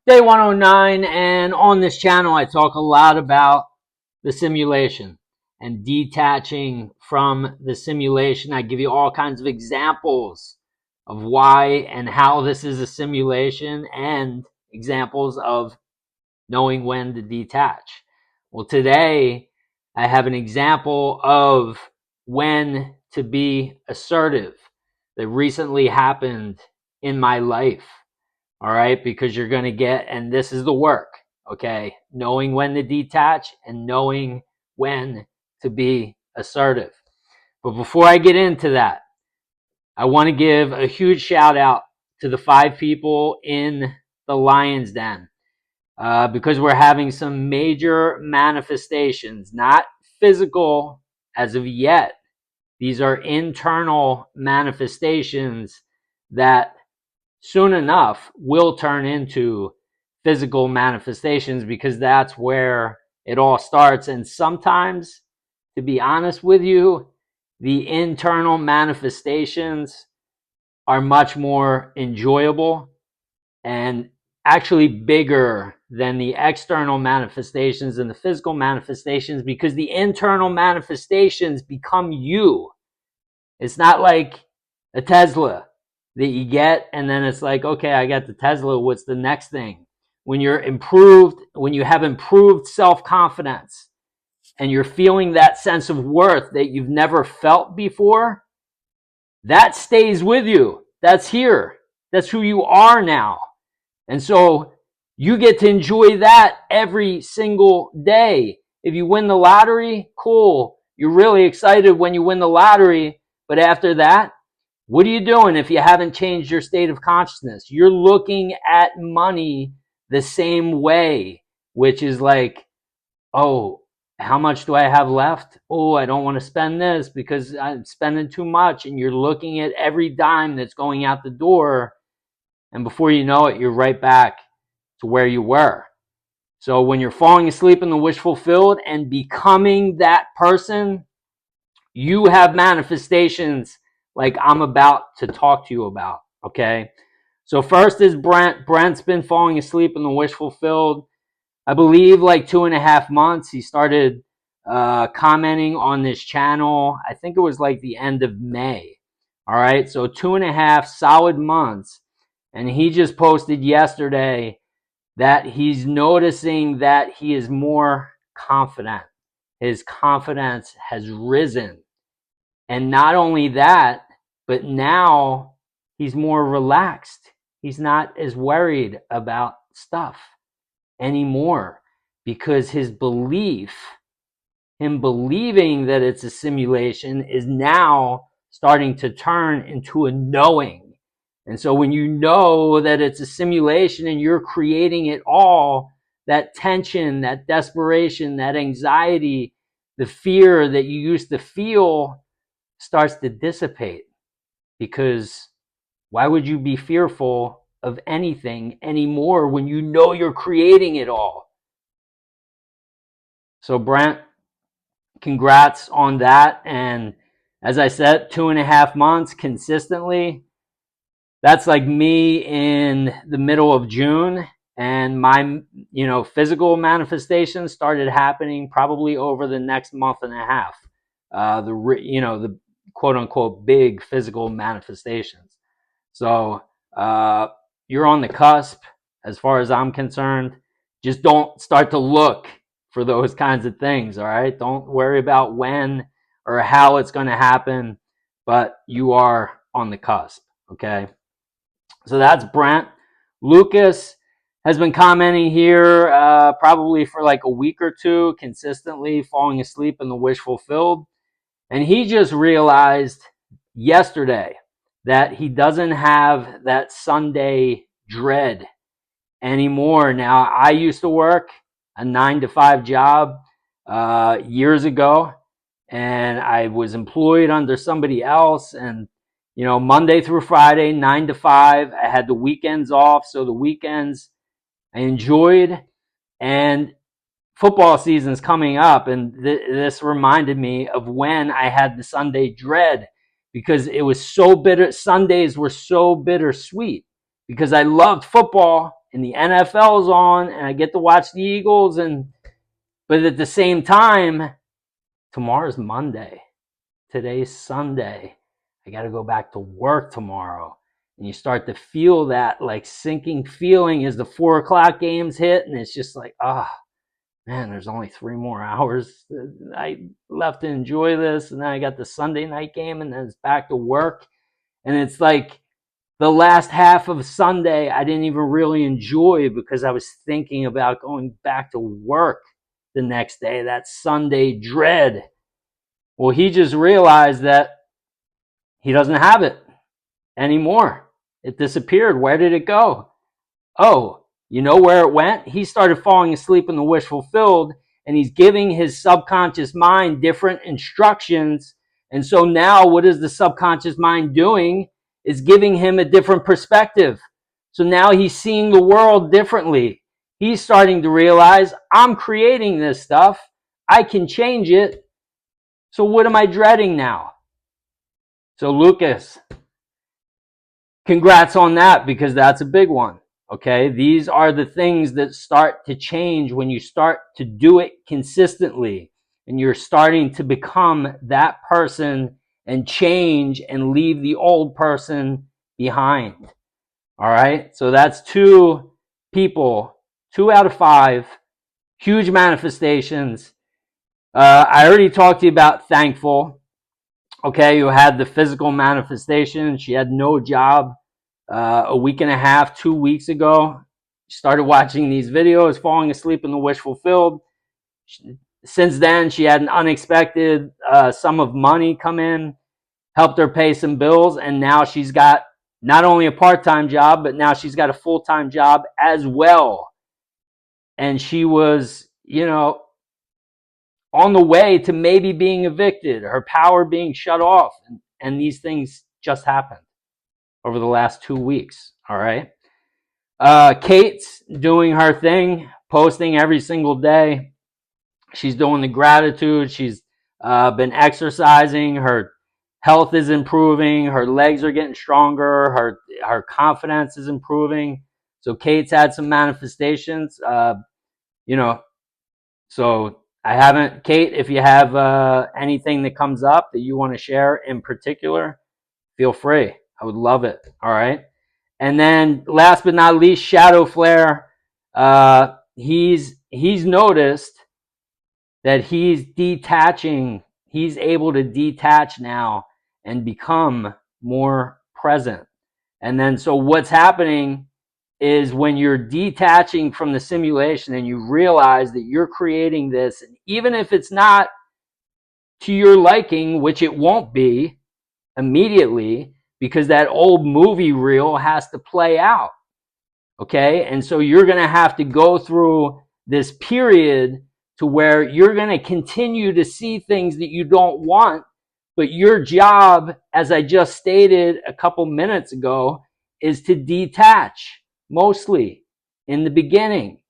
Day 109, and on this channel I talk a lot about the simulation and detaching from the simulation. I give you all kinds of examples of why and how this is a simulation and examples of knowing when to detach. Well, today I have an example of when to be assertive that recently happened in my life. All right, because you're going to get, and this is the work, okay, knowing when to detach and knowing when to be assertive. But before I get into that, I want to give a huge shout out to the 5 people in the Lion's Den, because we're having some major manifestations, not physical as of yet. These are internal manifestations that soon enough will turn into physical manifestations, because that's where it all starts. And sometimes, to be honest with you, the internal manifestations are much more enjoyable and actually bigger than the external manifestations and the physical manifestations, because the internal manifestations become you. It's not like a Tesla that you get and then it's like, okay, I got the Tesla, what's the next thing? When you're improved, when you have improved self-confidence and you're feeling that sense of worth that you've never felt before, that stays with you. That's here. That's who you are now. And so you get to enjoy that every single day. If you win the lottery, cool. You're really excited when you win the lottery. But after that, what are you doing if you haven't changed your state of consciousness? You're looking at money the same way, which is like, oh, how much do I have left? Oh, I don't want to spend this because I'm spending too much. And you're looking at every dime that's going out the door. And before you know it, you're right back to where you were. So when you're falling asleep in the wish fulfilled and becoming that person, you have manifestations like I'm about to talk to you about, okay? So first is Brent. Brent's been falling asleep in the wish fulfilled, I believe, like 2.5 months. He started commenting on this channel. I think it was like the end of May. All right, so 2.5 solid months. And he just posted yesterday that he's noticing that he is more confident. His confidence has risen. And not only that, but now he's more relaxed. He's not as worried about stuff anymore, because his belief, him believing that it's a simulation, is now starting to turn into a knowing. And so when you know that it's a simulation and you're creating it all, that tension, that desperation, that anxiety, the fear that you used to feel starts to dissipate. Because why would you be fearful of anything anymore when you know you're creating it all? So Brent, congrats on that. And as I said, 2.5 months consistently. That's like me in the middle of June. And my, physical manifestations started happening probably over the next month and a half. The quote unquote big physical manifestations. So you're on the cusp as far as I'm concerned. Just don't start to look for those kinds of things, all right? Don't worry about when or how it's going to happen, but you are on the cusp, okay? So that's Brent. Lucas has been commenting here probably for like a week or two, consistently falling asleep in the wish fulfilled. And he just realized yesterday that he doesn't have that Sunday dread anymore. Now, I used to work a 9 to 5 job years ago, and I was employed under somebody else. And Monday through Friday, 9 to 5. I had the weekends off, so the weekends I enjoyed. And football season's coming up, and this reminded me of when I had the Sunday dread, because it was so bitter. Sundays were so bittersweet because I loved football, and the NFL's on, and I get to watch the Eagles, but at the same time, tomorrow's Monday. Today's Sunday. I got to go back to work tomorrow. And you start to feel that like sinking feeling as the 4:00 games hit, and it's just like, man, there's only 3 more hours I left to enjoy this, and then I got the Sunday night game, and then it's back to work. And it's like the last half of Sunday I didn't even really enjoy because I was thinking about going back to work the next day, that Sunday dread. Well, he just realized that he doesn't have it anymore. It disappeared. Where did it go? Oh, you know where it went? He started falling asleep in the wish fulfilled, and he's giving his subconscious mind different instructions. And so now what is the subconscious mind doing? Is giving him a different perspective. So now he's seeing the world differently. He's starting to realize, I'm creating this stuff. I can change it. So what am I dreading now? So Lucas, congrats on that, because that's a big one. Okay, these are the things that start to change when you start to do it consistently, and you're starting to become that person and change and leave the old person behind. All right, so that's 2 people, 2 out of 5, huge manifestations. I already talked to you about thankful. Okay, you had the physical manifestation. She had no job a week and a half, 2 weeks ago. Started watching these videos, falling asleep in the wish fulfilled. Since then, she had an unexpected sum of money come in, helped her pay some bills, and now she's got not only a part-time job, but now she's got a full-time job as well. And she was, on the way to maybe being evicted, her power being shut off, and these things just happened over the last 2 weeks. All right. Kate's doing her thing, posting every single day. She's doing the gratitude. She's been exercising. Her health is improving. Her legs are getting stronger. Her confidence is improving. So Kate's had some manifestations. So I haven't, Kate, if you have anything that comes up that you want to share in particular, feel free. I would love it. All right. And then last but not least, Shadow Flare. He's noticed that he's detaching. He's able to detach now and become more present. And then so what's happening is when you're detaching from the simulation and you realize that you're creating this, and even if it's not to your liking, which it won't be immediately, because that old movie reel has to play out. Okay. And so you're going to have to go through this period to where you're going to continue to see things that you don't want. But your job, as I just stated a couple minutes ago, is to detach mostly in the beginning.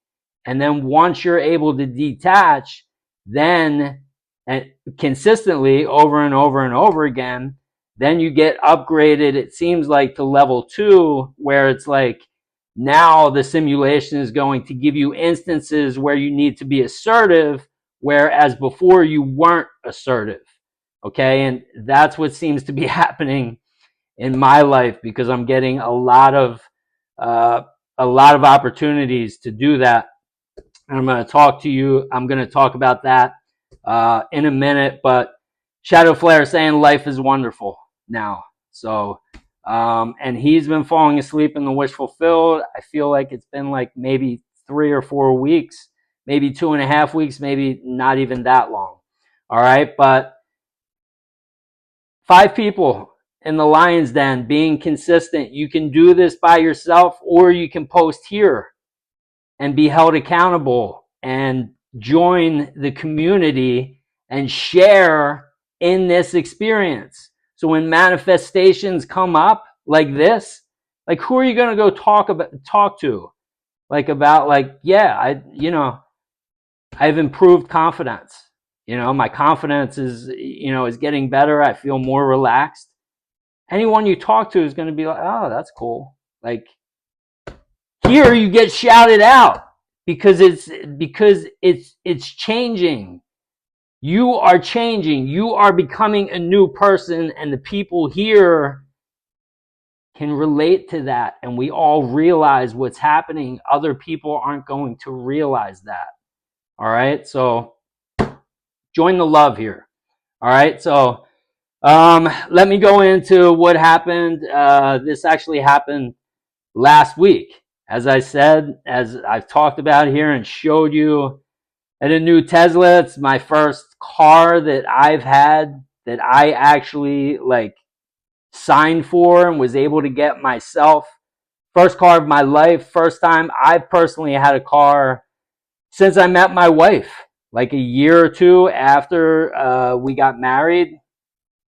And then once you're able to detach, then and consistently over and over and over again, then you get upgraded, it seems like, to level 2, where it's like now the simulation is going to give you instances where you need to be assertive, whereas before you weren't assertive. Okay, and that's what seems to be happening in my life, because I'm getting a lot of opportunities to do that. And I'm going to talk about that in a minute. But Shadow Flare saying life is wonderful now. So, and he's been falling asleep in the wish fulfilled. I feel like it's been like maybe 3 or 4 weeks, maybe 2.5 weeks, maybe not even that long. All right. But 5 people in the Lion's Den being consistent. You can do this by yourself, or you can post here and be held accountable and join the community and share in this experience. So when manifestations come up like this, like, who are you going to go talk to? I've improved confidence. My confidence is getting better. I feel more relaxed. Anyone you talk to is going to be like, oh, that's cool. Like, Here you get shouted out because it's changing. You are changing. You are becoming a new person, and the people here can relate to that, and we all realize what's happening. Other people aren't going to realize that. All right, so join the love here. All right, so let me go into what happened. This actually happened last week. As I said, as I've talked about here and showed you, at a new Tesla. It's my first car that I've had that I actually like signed for and was able to get myself. First car of my life. First time I personally had a car since I met my wife. Like a year or two after we got married,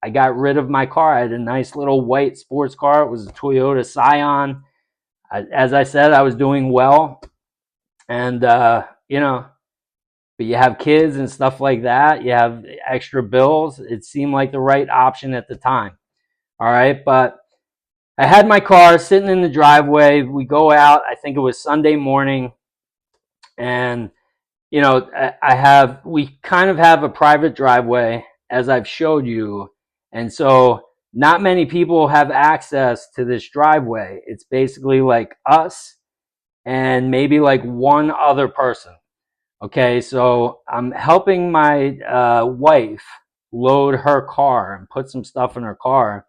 I got rid of my car. I had a nice little white sports car. It was a Toyota Scion. As I said, I was doing well. And, but you have kids and stuff like that. You have extra bills. It seemed like the right option at the time. All right. But I had my car sitting in the driveway. We go out. I think it was Sunday morning. And, we kind of have a private driveway, as I've showed you. And so not many people have access to this driveway. It's basically like us and maybe like one other person. Okay, so I'm helping my wife load her car and put some stuff in her car.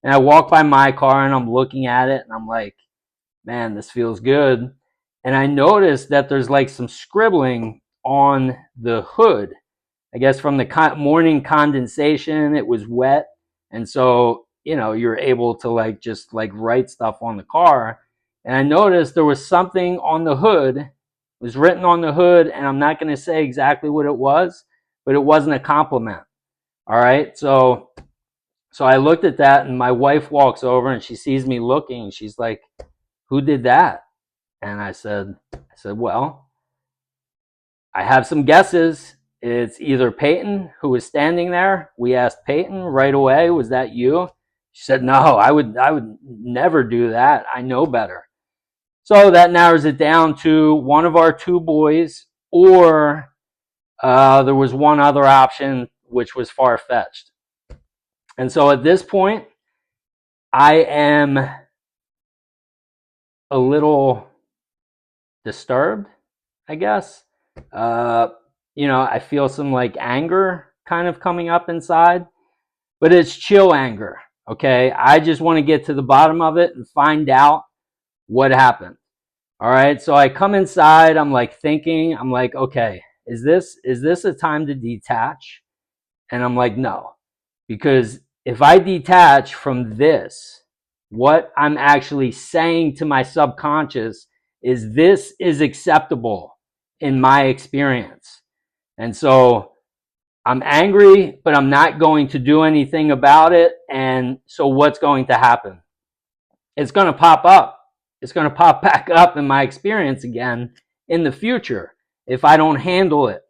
And I walk by my car and I'm looking at it and I'm like, man, this feels good. And I noticed that there's like some scribbling on the hood. I guess from the morning condensation, it was wet. And so, you're able to like just like write stuff on the car. And I noticed there was something on the hood. It was written on the hood, and I'm not going to say exactly what it was, but it wasn't a compliment. All right. So I looked at that, and my wife walks over and she sees me looking. She's like, "Who did that?" And I said, well, I have some guesses. It's either Peyton, who was standing there. We asked Peyton right away, "Was that you?" She said, "No, I would never do that. I know better." So that narrows it down to one of our two boys, or there was one other option, which was far-fetched. And so at this point, I am a little disturbed, I guess. I feel some like anger kind of coming up inside, but it's chill anger. Okay. I just want to get to the bottom of it and find out what happened. All right. So I come inside. I'm like thinking, I'm like, okay, is this a time to detach? And I'm like, no, because if I detach from this, what I'm actually saying to my subconscious is this is acceptable in my experience. And so I'm angry, but I'm not going to do anything about it. And so what's going to happen? It's going to pop up. It's going to pop back up in my experience again in the future if I don't handle it.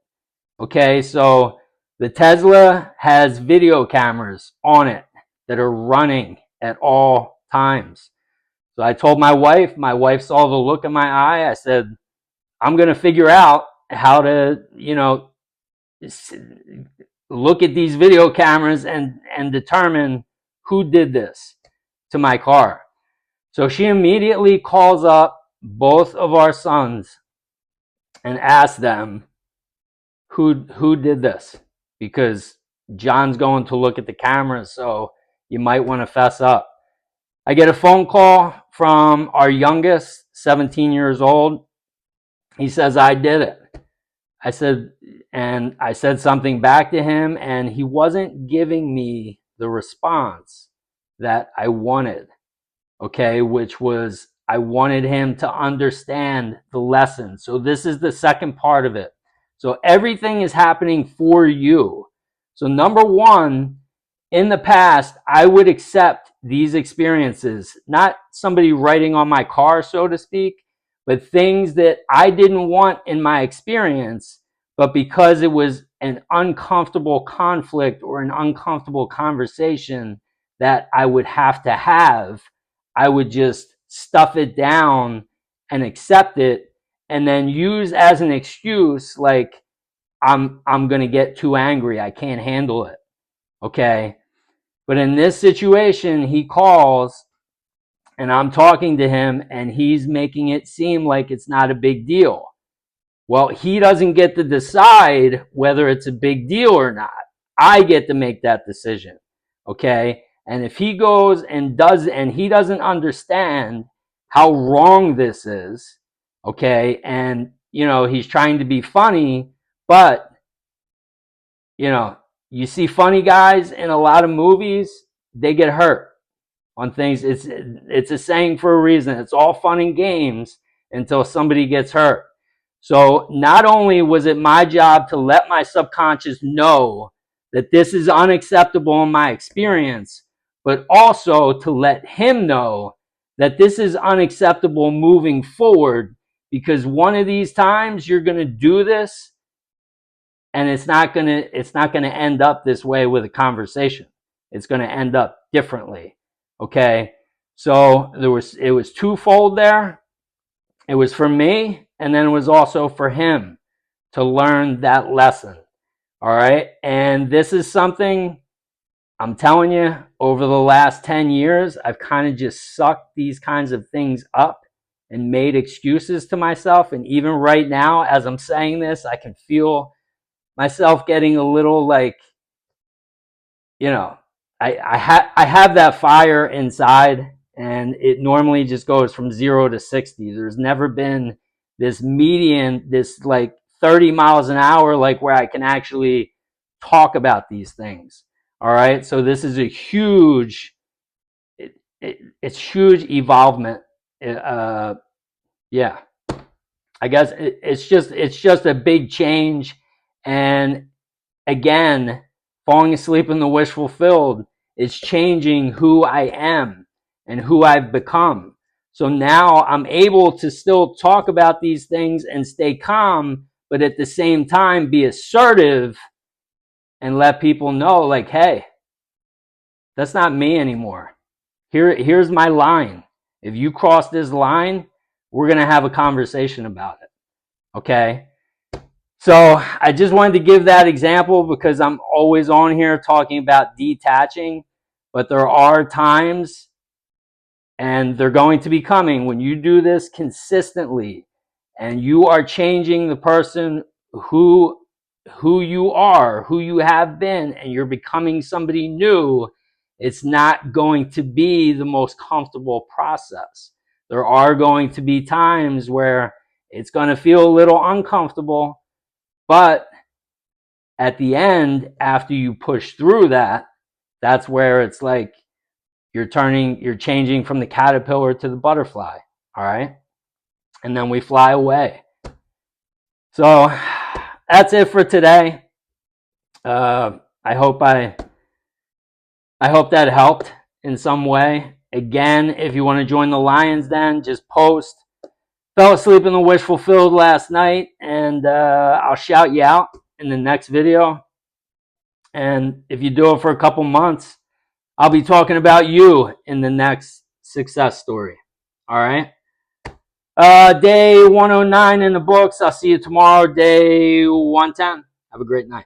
Okay, so the Tesla has video cameras on it that are running at all times. So I told my wife saw the look in my eye. I said, I'm going to figure out how to, look at these video cameras and determine who did this to my car. So she immediately calls up both of our sons and asks them who did this, because John's going to look at the cameras, so you might want to fess up. I get a phone call from our youngest, 17 years old. He says, I did it. I said something back to him, and he wasn't giving me the response that I wanted, okay, which was I wanted him to understand the lesson. So this is the second part of it. So everything is happening for you. So number one, in the past, I would accept these experiences, not somebody writing on my car, so to speak, but things that I didn't want in my experience, but because it was an uncomfortable conflict or an uncomfortable conversation that I would have to have, I would just stuff it down and accept it, and then use as an excuse like I'm going to get too angry, I can't handle it. Okay? But in this situation, he calls and I'm talking to him and he's making it seem like it's not a big deal. Well, he doesn't get to decide whether it's a big deal or not. I get to make that decision. Okay? And if he goes and he doesn't understand how wrong this is, okay, and he's trying to be funny, but you see funny guys in a lot of movies, they get hurt on things. It's a saying for a reason. It's all fun and games until somebody gets hurt. So not only was it my job to let my subconscious know that this is unacceptable in my experience, but also to let him know that this is unacceptable moving forward, because one of these times you're going to do this and it's not going to end up this way with a conversation. It's going to end up differently. Okay? So it was twofold there. It was for me, and then it was also for him to learn that lesson. All right? And this is something I'm telling you, over the last 10 years, I've kind of just sucked these kinds of things up and made excuses to myself. And even right now, as I'm saying this, I can feel myself getting a little like, I have that fire inside, and it normally just goes from 0 to 60. There's never been this median, this like 30 miles an hour, like where I can actually talk about these things. All right. So this is a huge, it's huge evolvement. Yeah, I guess it's just a big change. And again, falling asleep in the wish fulfilled is changing who I am and who I've become. So now I'm able to still talk about these things and stay calm, but at the same time be assertive and let people know, like, hey, that's not me anymore. Here's my line. If you cross this line, we're going to have a conversation about it. Okay? So I just wanted to give that example because I'm always on here talking about detaching, but there are times, and they're going to be coming, when you do this consistently and you are changing the person who you are, who you have been, and you're becoming somebody new, it's not going to be the most comfortable process. There are going to be times where it's going to feel a little uncomfortable, but at the end, after you push through that, that's where it's like you're changing from the caterpillar to the butterfly. All right. And then we fly away. So that's it for today. I hope that helped in some way. Again, if you want to join the Lions Den, just post. Fell asleep in the wish fulfilled last night, and I'll shout you out in the next video. And if you do it for a couple months, I'll be talking about you in the next success story. All right. Day 109 in the books. I'll see you tomorrow, day 110. Have a great night.